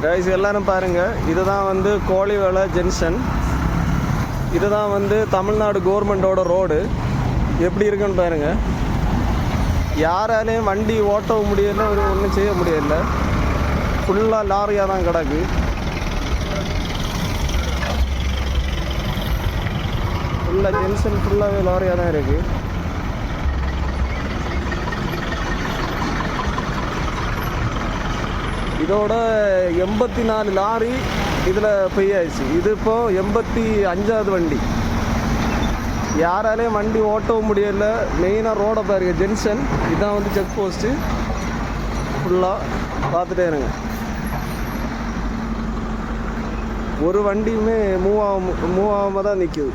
Guys எல்லாரும் பாருங்கள், இதுதான் வந்து கோழிவளை ஜங்ஷன். இதுதான் வந்து தமிழ்நாடு கவர்மெண்ட்டோட ரோடு. எப்படி இருக்குன்னு பாருங்கள். யாராலையும் வண்டி ஓட்டவும் முடியலை, ஒன்றும் செய்ய முடியல. ஃபுல்லாக லாரியாக தான் கிடக்கு. ஃபுல்லாக ஜங்ஷன் ஃபுல்லாகவே லாரியாக தான் இருக்குது. இதோட 84 லாரி இதில் பெய்யாச்சு. இது இப்போது 85வது வண்டி. யாராலையும் வண்டி ஓட்டவும் முடியலை. மெயினாக ரோடை பாருங்க, ஜங்ஷன். இதுதான் வந்து செக் போஸ்ட்டு. ஃபுல்லாக பார்த்துட்டே இருங்க. ஒரு வண்டியுமே மூவ் ஆகாமல் தான் நிற்கிது.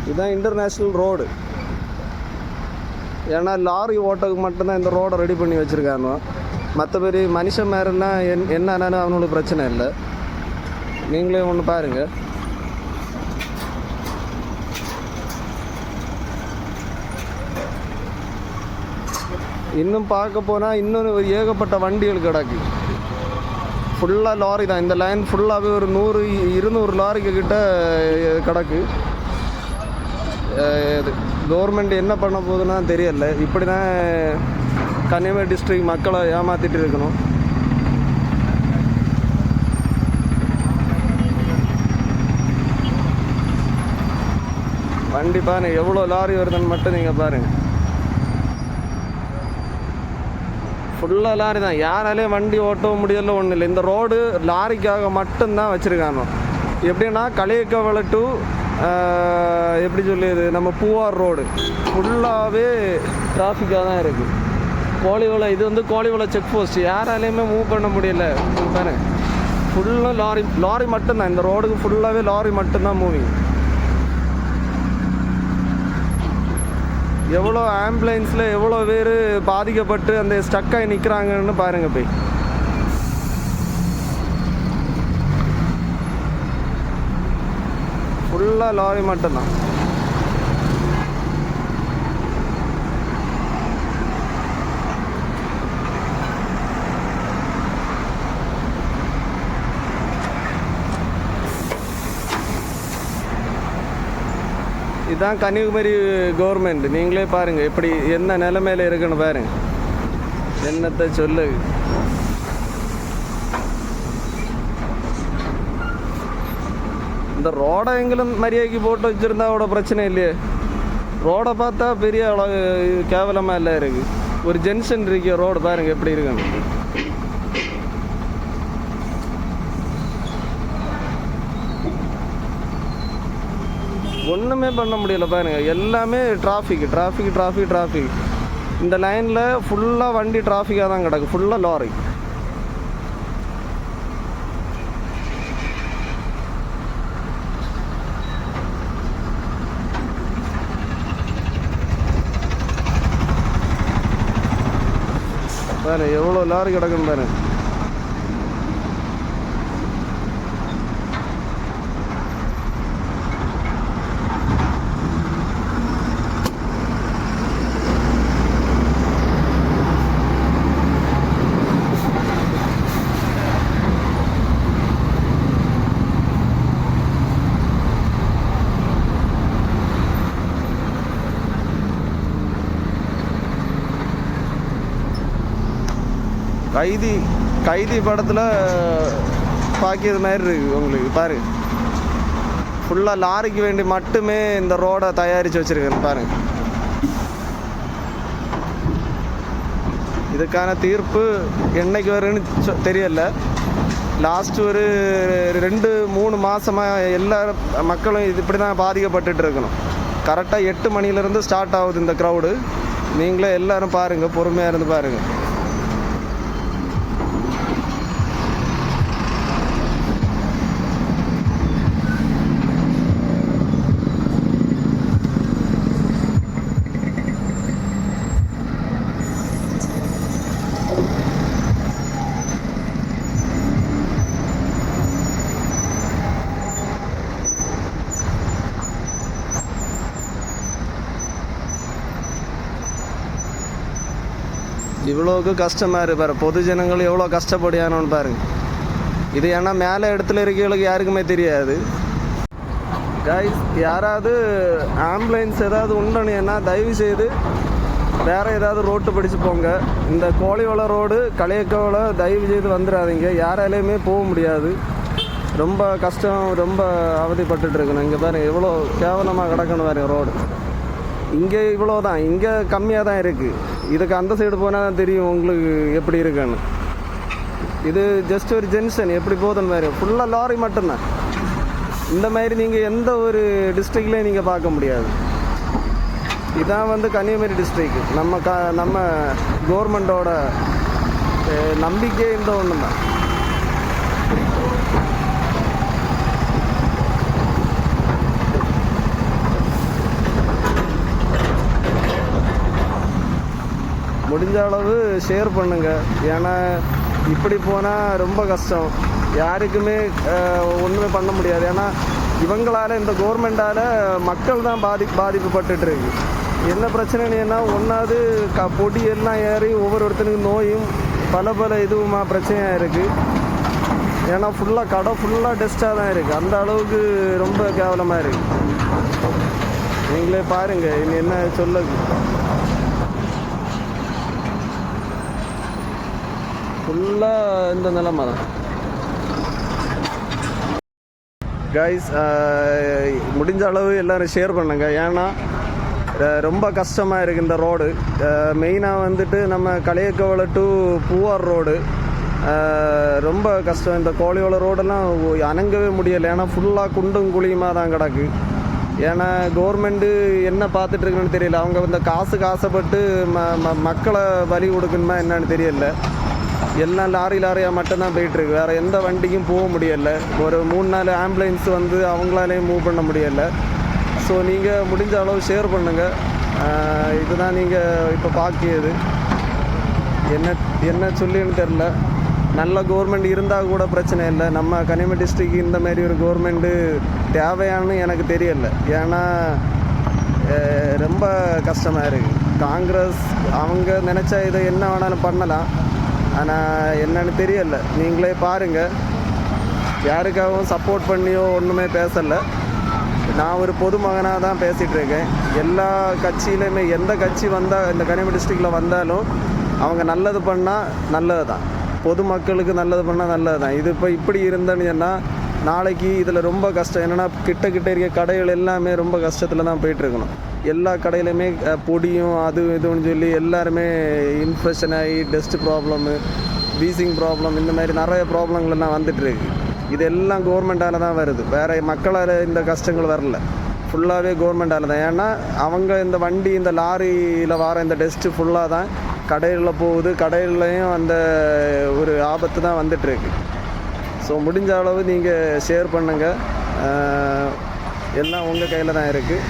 இதுதான் இன்டர்நேஷ்னல் ரோடு. ஏன்னா லாரி ஓட்டத்துக்கு மட்டும்தான் இந்த ரோடை ரெடி பண்ணி வச்சுருக்காங்க. மற்றபடி மனுஷன் மேரெல்லாம் என்னன்னு அவனுக்கு பிரச்சனை இல்லை. நீங்களே ஒன்று பாருங்கள். இன்னும் பார்க்க போனால் இன்னொரு ஏகப்பட்ட வண்டிகள் கிடக்கு. ஃபுல்லாக லாரி தான். இந்த லைன் ஃபுல்லாகவே ஒரு 100-200 லாரிக்கு கிட்ட கிடக்கு. கவர்மெண்ட் என்ன பண்ண போகுதுன்னா தெரியல. இப்படி தான் கன்னியாகுமரி டிஸ்ட்ரிக்ட் மக்களை ஏமாற்றிட்டு இருக்கணும். வண்டி பாருங்கள், எவ்வளோ லாரி வருதுன்னு மட்டும் நீங்கள் பாருங்கள். ஃபுல்லாக லாரி தான். யாராலையும் வண்டி ஓட்டவும் முடியல, ஒன்றும் இல்லை. இந்த ரோடு லாரிக்காக மட்டும்தான் வச்சுருக்காங்க. எப்படின்னா களியக்கவளை டு எப்படி சொல்லியது, நம்ம பூவார் ரோடு ஃபுல்லாகவே டிராஃபிக்காக தான் இருக்குது. கோழிவளை இது வந்து கோழிவளை செக் போஸ்ட். யாராலையுமே மூவ் பண்ண முடியல. தானே ஃபுல்லாக லாரி மட்டும்தான். இந்த ரோடுக்கு ஃபுல்லாகவே லாரி மட்டும்தான் மூவிங். எவ்வளோ ஆம்புலன்ஸில் எவ்வளோ பேர் பாதிக்கப்பட்டு அந்த ஸ்டக்காகி நிற்கிறாங்கன்னு பாருங்கள். போய் ஃபுல்லாக லாரி மட்டும்தான். இதுதான் கன்னியாகுமரி கவர்மெண்ட். நீங்களே பாருங்கள் எப்படி என்ன நிலைமையில் இருக்குன்னு பாருங்கள். என்னத்தை சொல்லு. இந்த ரோடை எங்களும் மரியாதைக்கு போட்டு வச்சுருந்தா அவ்வளோ பிரச்சனை இல்லையே. ரோடை பார்த்தா பெரிய அவ்வளோ கேவலமாக இல்லை இருக்குது. ஒரு ஜங்ஷன் இருக்க ரோடு பாருங்கள் எப்படி இருக்குன்னு. ஒன்றுமே பண்ண முடியல பாருங்கள். எல்லாமே டிராஃபிக். இந்த லைனில் ஃபுல்லாக வண்டி டிராஃபிக்காக தான் கிடக்கு. ஃபுல்லாக லாரி. பாரு எவ்வளோ லாரி கிடக்குன்னு பாரு. கைதி படத்தில் பார்க்கிற மாதிரி இருக்குது உங்களுக்கு. பாரு ஃபுல்லாக லாரிக்கு வேண்டி மட்டுமே இந்த ரோடை தயாரித்து வச்சுருக்கேன் பாருங்கள். இதுக்கான தீர்ப்பு என்னைக்கு வருன்னு தெரியல. லாஸ்ட்டு ஒரு 2-3 மாதமாக எல்லா மக்களும் இது இப்படி தான் பாதிக்கப்பட்டுட்டு இருக்கணும். கரெக்டாக 8 மணிலேருந்து ஸ்டார்ட் ஆகுது இந்த க்ரௌடு. நீங்களே எல்லோரும் பாருங்கள், பொறுமையாக இருந்து பாருங்கள். இவ்வளோக்கு கஷ்டமாக இருக்கு பாரு, பொது ஜனங்கள் எவ்வளோ கஷ்டப்படியானோன்னு பாருங்க. இது ஏன்னா மேலே இடத்துல இருக்கவங்களுக்கு யாருக்குமே தெரியாது. கைஸ், யாராவது ஆம்புலன்ஸ் ஏதாவது உண்டுன்னா தயவு செய்து வேறு ஏதாவது ரோட்டு பிடிச்சி போங்க. இந்த கோழிவள ரோடு களியக்கவளை தயவு செய்து வந்துடாதீங்க. யாராலையுமே போக முடியாது. ரொம்ப கஷ்டம், ரொம்ப அவதிப்பட்டுருக்கணும். இங்கே பாருங்க எவ்வளோ கேவலமாக கிடக்கணும் பாருங்க ரோடு. இங்கே இவ்வளோ தான், இங்கே கம்மியாக தான் இருக்குது. இதுக்கு அந்த சைடு போனால் தான் தெரியும் உங்களுக்கு எப்படி இருக்குன்னு. இது ஜஸ்ட் ஒரு ஜென்ஷன் எப்படி போகுதுன்னு பாருங்க, ஃபுல்லாக லாரி மட்டும்தான். இந்த மாதிரி நீங்கள் எந்த ஒரு டிஸ்ட்ரிக்ட்லேயும் நீங்கள் பார்க்க முடியாது. இதான் வந்து கன்னியாகுமரி டிஸ்ட்ரிக்ட். நம்ம கவர்மெண்ட்டோட நம்பிக்கை இந்த ஒன்று தான். முடிஞ்ச அளவு ஷேர் பண்ணுங்கள். ஏன்னா இப்படி போனால் ரொம்ப கஷ்டம், யாருக்குமே ஒன்றுமே பண்ண முடியாது. ஏன்னா இவங்களால், இந்த கவர்மெண்ட்டால் மக்கள் தான் பாதிப்புப்பட்டுருக்கு. என்ன பிரச்சனைன்னா, ஒன்றாவது பொடி எல்லாம் ஏறி ஒவ்வொருத்தனுக்கும் நோயும் பல இதுவுமா பிரச்சனையாக இருக்குது. ஏன்னா ஃபுல்லாக கடை ஃபுல்லாக டஸ்ட்டாக தான் இருக்குது. அந்த அளவுக்கு ரொம்ப கேவலமாக இருக்குது. நீங்களே பாருங்கள் இனி என்ன சொல்லுது. ஃபுல்லாக இந்த நிலைமை தான் கைஸ். முடிஞ்ச அளவு எல்லோரும் ஷேர் பண்ணுங்க. ஏன்னா ரொம்ப கஷ்டமாக இருக்குது இந்த ரோடு. மெயினாக வந்துட்டு நம்ம களியக்கவளை டு பூவார் ரோடு ரொம்ப கஷ்டம். இந்த கோழிவள ரோடெல்லாம் அணங்கவே முடியலை. ஏன்னா ஃபுல்லாக குண்டும் குழியுமாக தான் கிடக்கு. ஏன்னா கவர்மெண்ட்டு என்ன பார்த்துட்ருக்குன்னு தெரியல. அவங்க இந்த காசுக்கு ஆசைப்பட்டு மக்களை பலி கொடுக்கணுமா என்னன்னு தெரியல. எல்லாம் லாரியாக மட்டும்தான் போயிட்டுருக்கு. வேறு எந்த வண்டிக்கும் போக முடியலை. ஒரு 3-4 ஆம்புலன்ஸ் வந்து அவங்களாலேயும் மூவ் பண்ண முடியலை. ஸோ நீங்கள் முடிஞ்ச அளவு ஷேர் பண்ணுங்கள். இதுதான் நீங்கள் இப்போ பார்க்கியது. என்ன சொல்லின்னு தெரில. நல்ல கவர்மெண்ட் இருந்தால் கூட பிரச்சனை இல்லை. நம்ம கன்னியாகுமரி டிஸ்ட்ரிக்ட் இந்த மாதிரி ஒரு கவர்மெண்ட்டு தேவையானு எனக்கு தெரியலை. ஏன்னா ரொம்ப கஷ்டமாக இருக்குது. காங்கிரஸ் அவங்க நினச்சா இதை என்ன வேணாலும் பண்ணலாம். ஆனால் என்னன்னு தெரியல. நீங்களே பாருங்கள். யாருக்காகவும் சப்போர்ட் பண்ணியோ ஒன்றுமே பேசலை. நான் ஒரு பொதுமகனாக தான் பேசிகிட்ருக்கேன். எல்லா கட்சியிலையுமே எந்த கட்சி வந்தால், இந்த கன்னியாகுமரி டிஸ்ட்ரிக்டில் வந்தாலும் அவங்க நல்லது பண்ணால் நல்லது தான். பொதுமக்களுக்கு நல்லது பண்ணால் நல்லது தான். இது இப்போ இப்படி இருந்தேன்னு சொன்னால் நாளைக்கு இதில் ரொம்ப கஷ்டம். என்னென்னா கிட்ட இருக்க கடைகள் எல்லாமே ரொம்ப கஷ்டத்தில் தான் போயிட்டுருக்கணும். எல்லா கடையிலையுமே பொடியும் அது இதுன்னு சொல்லி எல்லாருமே இன்ஃபெக்ஷன் ஆகி டஸ்ட் ப்ராப்ளமு, வீசிங் ப்ராப்ளம், இந்த மாதிரி நிறைய ப்ராப்ளங்கள்லாம் வந்துட்டுருக்கு. இதெல்லாம் கவர்மெண்ட்டால் தான் வருது. வேறு மக்களால் இந்த கஷ்டங்கள் வரல. ஃபுல்லாகவே கவர்மெண்ட்டால் தான். ஏன்னா அவங்க இந்த வண்டி, இந்த லாரியில் வர இந்த டஸ்ட்டு ஃபுல்லாக தான் கடையில் போகுது. கடையிலையும் அந்த ஒரு ஆபத்து தான் வந்துட்டுருக்கு. ஸோ முடிஞ்ச அளவு நீங்கள் ஷேர் பண்ணுங்கள். எல்லாம் உங்கள் கையில் தான் இருக்குது.